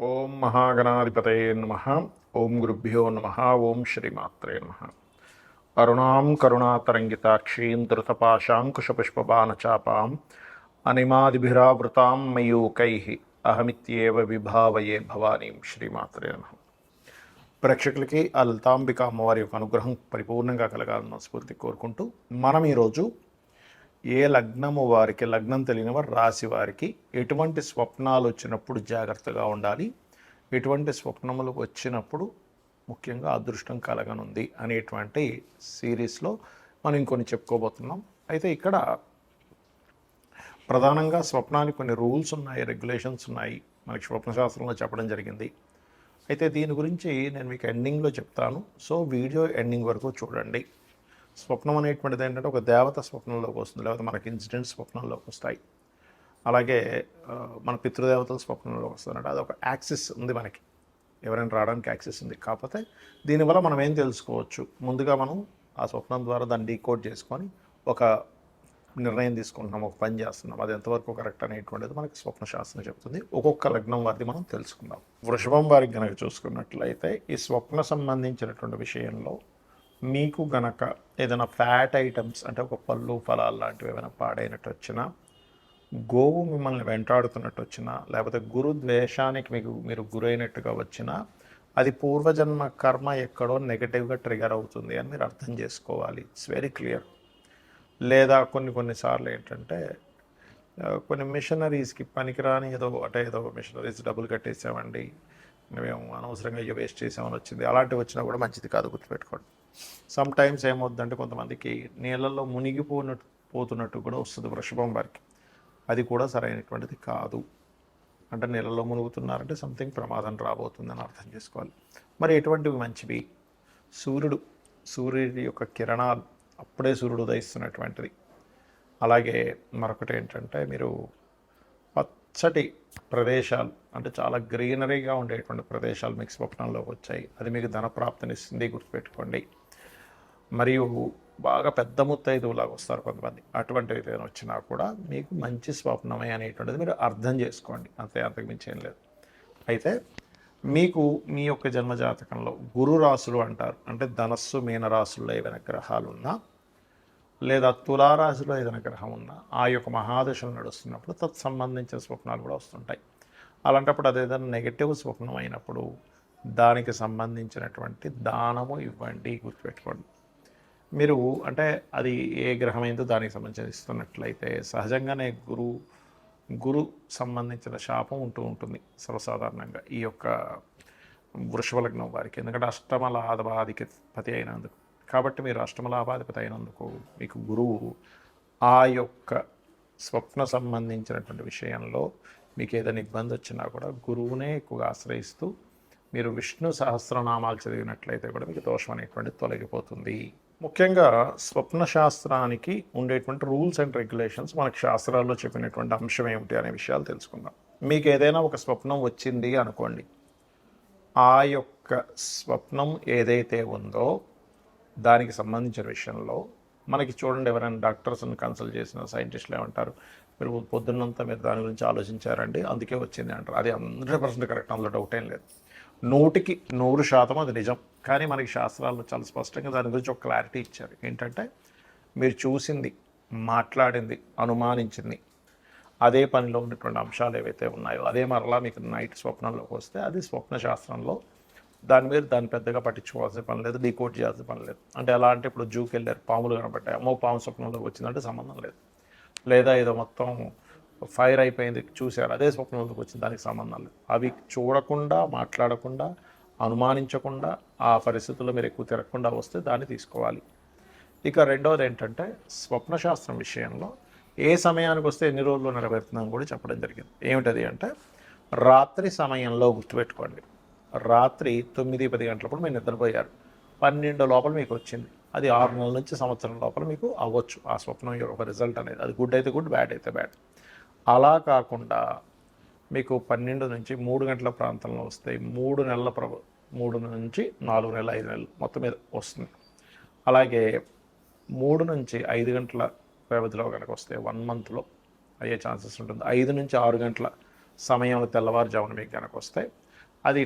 ఓం మహాగణాధిపతయే నమః. ఓం గురుభ్యో నమః. ఓం శ్రీమాత్రే నమః. అరుణాం కరుణాతరంగితాక్షీం ధృతపాశాంకుశపుష్పబాణచాపాం అనిమాదిభిరావృతాం మయూకైః అహమిత్యేవ విభావయే భవానీం. శ్రీమాత్రే నమః. ప్రేక్షకులకి ఆ లలితాంబిక అమ్మవారి యొక్క అనుగ్రహం పరిపూర్ణంగా కలగాలని మనస్ఫూర్తి కోరుకుంటూ మనం ఈరోజు ఏ లగ్నము వారికి, లగ్నం తెలియని వారు, రాశి వారికి ఎటువంటి స్వప్నాలు వచ్చినప్పుడు జాగ్రత్తగా ఉండాలి, ఎటువంటి స్వప్నములు వచ్చినప్పుడు ముఖ్యంగా అదృష్టం కలగనుంది అనేటువంటి సిరీస్లో మనం ఇంకొన్ని చెప్పుకోబోతున్నాం. అయితే ఇక్కడ ప్రధానంగా స్వప్నానికి కొన్ని రూల్స్ ఉన్నాయి, రెగ్యులేషన్స్ ఉన్నాయి, మనకి స్వప్నశాస్త్రంలో చెప్పడం జరిగింది. అయితే దీని గురించి నేను మీకు ఎండింగ్లో చెప్తాను. సో వీడియో ఎండింగ్ వరకు చూడండి. స్వప్నం అనేటువంటిది ఏంటంటే ఒక దేవత స్వప్నంలోకి వస్తుంది, లేకపోతే మనకి ఇన్సిడెంట్స్ స్వప్నంలోకి వస్తాయి. అలాగే మన పితృదేవతల స్వప్నంలోకి వస్తుందంటే అది ఒక యాక్సిస్ ఉంది, మనకి ఎవరైనా రావడానికి యాక్సిస్ ఉంది. కాకపోతే దీనివల్ల మనం ఏం తెలుసుకోవచ్చు, ముందుగా మనం ఆ స్వప్నం ద్వారా దాన్ని డీకోడ్ చేసుకొని ఒక నిర్ణయం తీసుకుంటున్నాం, ఒక పని చేస్తున్నాం, అది ఎంతవరకు కరెక్ట్ అనేటువంటిది మనకి స్వప్నశాస్త్రం చెప్తుంది. ఒక్కొక్క లగ్నం వారిది మనం తెలుసుకుందాం. వృషభం వారికి గనక చూసుకున్నట్లయితే ఈ స్వప్న సంబంధించినటువంటి విషయంలో మీకు గనక ఏదైనా ఫ్యాట్ ఐటమ్స్ అంటే ఒక పళ్ళు ఫలాలు లాంటివి ఏమైనా పాడైనట్టు వచ్చినా, గోవు మిమ్మల్ని వెంటాడుతున్నట్టు వచ్చినా, లేకపోతే గురు ద్వేషానికి మీరు గురైనట్టుగా వచ్చినా అది పూర్వజన్మ కర్మ ఎక్కడో నెగటివ్గా ట్రిగర్ అవుతుంది అని మీరు అర్థం చేసుకోవాలి. It's very clear. లేదా కొన్నిసార్లు ఏంటంటే కొన్ని మిషనరీస్కి పనికిరాని ఏదో మిషనరీస్ డబ్బులు కట్టేసామండి, మేము అనవసరంగా అయ్యో వేస్ట్ చేసామని వచ్చింది, అలాంటివి వచ్చినా కూడా మంచిది కాదు, గుర్తుపెట్టుకోండి. సమ్ టైమ్స్ ఏమవుతుందంటే కొంతమందికి నీళ్ళల్లో పోతున్నట్టు కూడా వస్తుంది వృషభం వారికి, అది కూడా సరైనటువంటిది కాదు. అంటే నీళ్ళలో మునుగుతున్నారంటే సంథింగ్ ప్రమాదం రాబోతుందని అర్థం చేసుకోవాలి. మరి ఎటువంటివి మంచివి? సూర్యుడి యొక్క కిరణాలు, అప్పుడే సూర్యుడు ఉదయిస్తున్నటువంటిది. అలాగే మరొకటి ఏంటంటే మీరు పచ్చటి ప్రదేశాలు, అంటే చాలా గ్రీనరీగా ఉండేటువంటి ప్రదేశాలు మీకు స్వప్నంలోకి వచ్చాయి, అది మీకు ధనప్రాప్తినిస్తుంది, గుర్తుపెట్టుకోండి. మరియు బాగా పెద్ద ముత్తైదువులాగా వస్తారు కొంతమంది, అటువంటివి ఏదైనా వచ్చినా కూడా మీకు మంచి స్వప్నమే అనేటువంటిది మీరు అర్థం చేసుకోండి, అంతకు మించి ఏం లేదు. అయితే మీకు మీ యొక్క జన్మజాతకంలో గురు రాశులు అంటారు, అంటే ధనస్సు మీనరాశుల్లో ఏవైనా గ్రహాలు ఉన్నా, లేదా తులారాశిలో ఏదైనా గ్రహం ఉన్నా, ఆ యొక్క మహాదశలు నడుస్తున్నప్పుడు తత్సంబంధించిన స్వప్నాలు కూడా వస్తుంటాయి. అలాంటప్పుడు అదేదైనా నెగటివ్ స్వప్నం అయినప్పుడు దానికి సంబంధించినటువంటి దానము ఇవ్వండి, గుర్తుపెట్టుకోండి. మీరు అంటే అది ఏ గ్రహమైందో దానికి సంబంధించి ఇస్తున్నట్లయితే సహజంగానే గురు సంబంధించిన శాపం ఉంటుంది సర్వసాధారణంగా ఈ యొక్క వృషభ లగ్నం వారికి, ఎందుకంటే అష్టమ లాభాధిపతి అయినందుకు. కాబట్టి మీరు అష్టమ లాభాధిపతి అయినందుకు మీకు గురువు ఆ యొక్క స్వప్న సంబంధించినటువంటి విషయంలో మీకు ఏదైనా ఇబ్బంది వచ్చినా కూడా గురువునే ఎక్కువగా ఆశ్రయిస్తూ మీరు విష్ణు సహస్రనామాలు చదివినట్లయితే కూడా మీకు దోషం అనేటువంటిది తొలగిపోతుంది. ముఖ్యంగా స్వప్న శాస్త్రానికి ఉండేటువంటి రూల్స్ అండ్ రెగ్యులేషన్స్, మనకి శాస్త్రాల్లో చెప్పినటువంటి అంశం ఏమిటి అనే విషయాలు తెలుసుకుందాం. మీకు ఏదైనా ఒక స్వప్నం వచ్చింది అనుకోండి, ఆ యొక్క స్వప్నం ఏదైతే ఉందో దానికి సంబంధించిన విషయంలో మనకి చూడండి, ఎవరైనా డాక్టర్స్ని కన్సల్ట్ చేసిన సైంటిస్టులు ఏమంటారు, మీరు పొద్దున్నంతా మీరు దాని గురించి ఆలోచించారండి అందుకే వచ్చింది అంటారు. అది 100% కరెక్ట్, అందులో డౌట్ ఏం లేదు, 100కి 100% అది నిజం. కానీ మనకి శాస్త్రాల్లో చాలా స్పష్టంగా దాని గురించి ఒక క్లారిటీ ఇచ్చారు. ఏంటంటే మీరు చూసింది, మాట్లాడింది, అనుమానించింది, అదే పనిలో ఉన్నటువంటి అంశాలు ఏవైతే ఉన్నాయో అదే మరలా మీకు నైట్ స్వప్నంలోకి వస్తే అది స్వప్న శాస్త్రంలో దాన్ని పెద్దగా పట్టించుకోవాల్సిన పని లేదు, డీకోడ్ చేయాల్సిన పని లేదు. అంటే ఎలా అంటే ఇప్పుడు జూకి వెళ్ళారు, పాములు కనబడ్డాయి, అమ్మో పాము స్వప్నంలోకి వచ్చిందంటే సంబంధం లేదు. లేదా ఏదో మొత్తం ఫైర్ అయిపోయింది చూశారు, అదే స్వప్నంలోకి వచ్చింది, దానికి సంబంధం లేదు. అవి చూడకుండా, మాట్లాడకుండా, అనుమానించకుండా, ఆ పరిస్థితుల్లో మీరు ఎక్కువ తిరగకుండా వస్తే దాన్ని తీసుకోవాలి. ఇక రెండవది ఏంటంటే స్వప్నశాస్త్రం విషయంలో ఏ సమయానికి వస్తే ఎన్ని రోజుల్లో నెరవేరుతుందని కూడా చెప్పడం జరిగింది. ఏమిటది అంటే రాత్రి సమయంలో, గుర్తుపెట్టుకోండి, రాత్రి 9-10 గంటలప్పుడు మీరు నిద్రపోయారు, 12 లోపల మీకు వచ్చింది, అది 6 నెలల నుంచి సంవత్సరం లోపల మీకు అవ్వచ్చు ఆ స్వప్నం యొక్క రిజల్ట్ అనేది. అది గుడ్ అయితే గుడ్, బ్యాడ్ అయితే బ్యాడ్. అలా కాకుండా మీకు 12 నుంచి 3 గంటల ప్రాంతంలో వస్తాయి, 3 నుంచి 4 నెలలు, 5 నెలలు మొత్తం మీద వస్తుంది. అలాగే 3 నుంచి 5 గంటల వ్యవధిలో కనుక వస్తే 1 మంత్లో అయ్యే ఛాన్సెస్ ఉంటుంది. 5 నుంచి 6 గంటల సమయం తెల్లవారుజామున మీకు కనుక వస్తే అది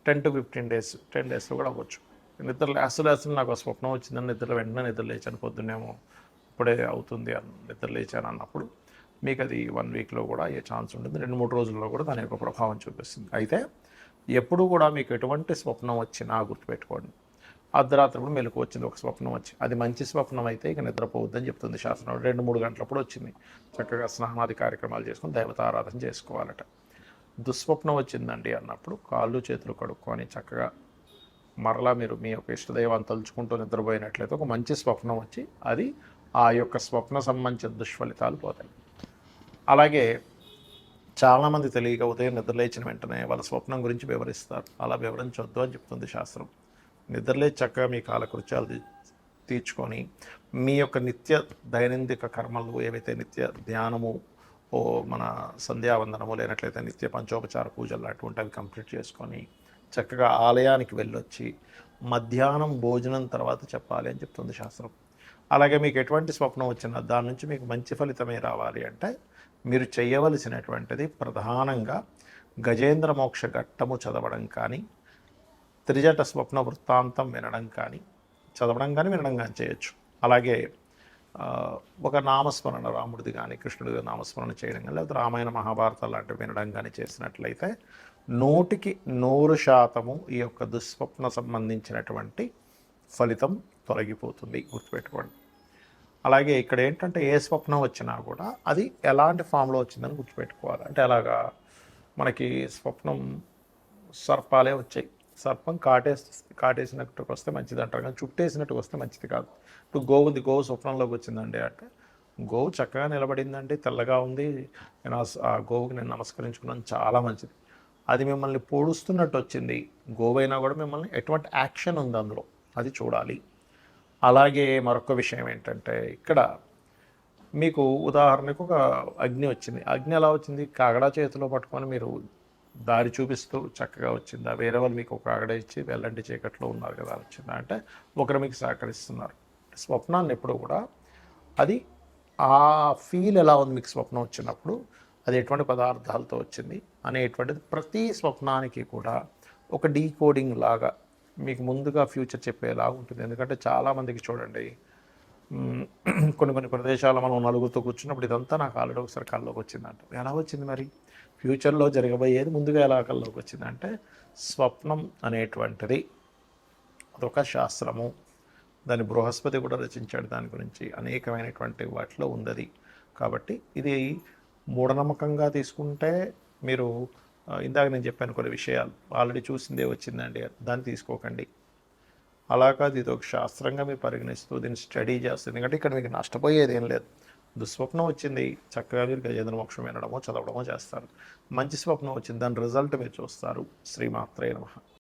10 to 15 days 10 డేస్లో కూడా అవ్వచ్చు. నిద్ర లేస్తూ నాకు స్వప్నం వచ్చిందని వెంటనే నిద్ర లేచాను, పొద్దున్నేమో ఇప్పుడే అవుతుంది అని నిద్ర లేచాను అన్నప్పుడు మీకు అది 1 వీక్లో కూడా అయ్యే ఛాన్స్ ఉంటుంది. 2-3 రోజుల్లో కూడా దాని యొక్క ప్రభావం చూపిస్తుంది. అయితే ఎప్పుడు కూడా మీకు ఎటువంటి స్వప్నం వచ్చినా గుర్తుపెట్టుకోండి, అర్ధరాత్రి మెలకు వచ్చింది ఒక స్వప్నం వచ్చి, అది మంచి స్వప్నం అయితే ఇక నిద్రపోవద్దని చెప్తుంది శాస్త్రం. 2-3 గంటలప్పుడు వచ్చింది, చక్కగా స్నానాది కార్యక్రమాలు చేసుకొని దైవతారాధన చేసుకోవాలట. దుస్వప్నం వచ్చిందండి అన్నప్పుడు కాళ్ళు చేతులు కడుక్కొని చక్కగా మరలా మీరు మీ యొక్క ఇష్టదైవాన్ని తలుచుకుంటూ నిద్రపోయినట్లయితే ఒక మంచి స్వప్నం వచ్చి అది ఆ యొక్క స్వప్న సంబంధించిన దుష్ఫలితాలు పోతాయి. అలాగే చాలామంది తెలియక ఉదయం నిద్రలేచిన వెంటనే వాళ్ళ స్వప్నం గురించి వివరిస్తారు. అలా వివరించొద్దు అని చెప్తుంది శాస్త్రం. నిద్రలేచి చక్కగా మీ కాలకృత్యాలు తీర్చుకొని మీ యొక్క నిత్య దైనందిక కర్మలు ఏవైతే నిత్య ధ్యానము మన సంధ్యావందనము లేనట్లయితే నిత్య పంచోపచార పూజలు అటువంటివి కంప్లీట్ చేసుకొని చక్కగా ఆలయానికి వెళ్ళొచ్చి మధ్యాహ్నం భోజనం తర్వాత చెప్పాలి అని చెప్తుంది శాస్త్రం. అలాగే మీకు ఎటువంటి స్వప్నం వచ్చినా దాని నుంచి మీకు మంచి ఫలితమే రావాలి అంటే మీరు చేయవలసినటువంటిది ప్రధానంగా గజేంద్ర మోక్ష ఘట్టము చదవడం కానీ, త్రిజట స్వప్న వృత్తాంతం వినడం కానీ, చదవడం కానీ వినడం కానీ చేయొచ్చు. అలాగే ఒక నామస్మరణ రాముడిది కానీ కృష్ణుడిది నామస్మరణ చేయడం కానీ, లేకపోతే రామాయణ మహాభారతాలు లాంటివి వినడం కానీ చేసినట్లయితే 100% ఈ యొక్క దుస్వప్న సంబంధించినటువంటి ఫలితం తొలగిపోతుంది, గుర్తుపెట్టుకోండి. అలాగే ఇక్కడ ఏంటంటే ఏ స్వప్నం వచ్చినా కూడా అది ఎలాంటి ఫామ్లో వచ్చిందని గుర్తుపెట్టుకోవాలి. అంటే అలాగా మనకి స్వప్నం సర్పాలే వచ్చాయి, సర్పం కాటేసినట్టుకు వస్తే మంచిది అంటారు, కానీ చుట్టేసినట్టుకు వస్తే మంచిది కాదు. ఇప్పుడు గోవు స్వప్నంలోకి వచ్చిందండి అంటే గోవు చక్కగా నిలబడిందండి, తెల్లగా ఉంది, నేను ఆ గోవుకి నేను నమస్కరించుకున్నాను, చాలా మంచిది. అది మిమ్మల్ని పొడుస్తున్నట్టు వచ్చింది, గోవైనా కూడా మిమ్మల్ని ఎటువంటి యాక్షన్ ఉంది అందులో అది చూడాలి. అలాగే మరొక విషయం ఏంటంటే ఇక్కడ మీకు ఉదాహరణకు ఒక అగ్ని వచ్చింది, అగ్ని ఎలా వచ్చింది, కాగడా చేతిలో పట్టుకొని మీరు దారి చూపిస్తూ చక్కగా వచ్చిందా, వేరే వాళ్ళు మీకు ఒక కాగడ ఇచ్చి వెళ్ళండి చీకట్లో ఉన్నారు కదా వచ్చిందా అంటే ఒకరు మీకు సహకరిస్తున్నారు. స్వప్నాన్ని ఎప్పుడు కూడా అది ఆ ఫీల్ ఎలా ఉంది మీకు స్వప్నం వచ్చినప్పుడు, అది ఎటువంటి పదార్థాలతో వచ్చింది అనేటువంటిది ప్రతి స్వప్నానికి కూడా ఒక డీకోడింగ్ లాగా మీకు ముందుగా ఫ్యూచర్ చెప్పేలాగా ఉంటుంది. ఎందుకంటే చాలామందికి చూడండి కొన్ని ప్రదేశాల్లో మనం నలుగురితో కూర్చున్నప్పుడు ఇదంతా నాకు ఆల్రెడీ ఒకసారి కల్లోకి వచ్చిందంట. ఎలా వచ్చింది మరి, ఫ్యూచర్లో జరగబోయేది ముందుగా ఎలా కల్లోకి వచ్చిందంటే స్వప్నం అనేటువంటిది అదొక శాస్త్రము, దాని బృహస్పతి కూడా రచించాడు, దాని గురించి అనేకమైనటువంటి వాటిలో ఉంది. కాబట్టి ఇది మూఢనమ్మకంగా తీసుకుంటే మీరు ఇందాక నేను చెప్పాను కొన్ని విషయాలు ఆల్రెడీ చూసిందే వచ్చిందండి దాన్ని తీసుకోకండి. అలా కాదు, ఇది ఒక శాస్త్రంగా మీరు పరిగణిస్తూ దీన్ని స్టడీ చేస్తుంది. ఎందుకంటే ఇక్కడ మీకు నష్టపోయేది ఏం లేదు. దుస్వప్నం వచ్చింది, చక్కగా మీరు గజేంద్ర మోక్షం వినడమో చదవడమో చేస్తారు. మంచి స్వప్నం వచ్చింది, దాని రిజల్ట్ మీరు చూస్తారు. శ్రీమాత్రే నమః.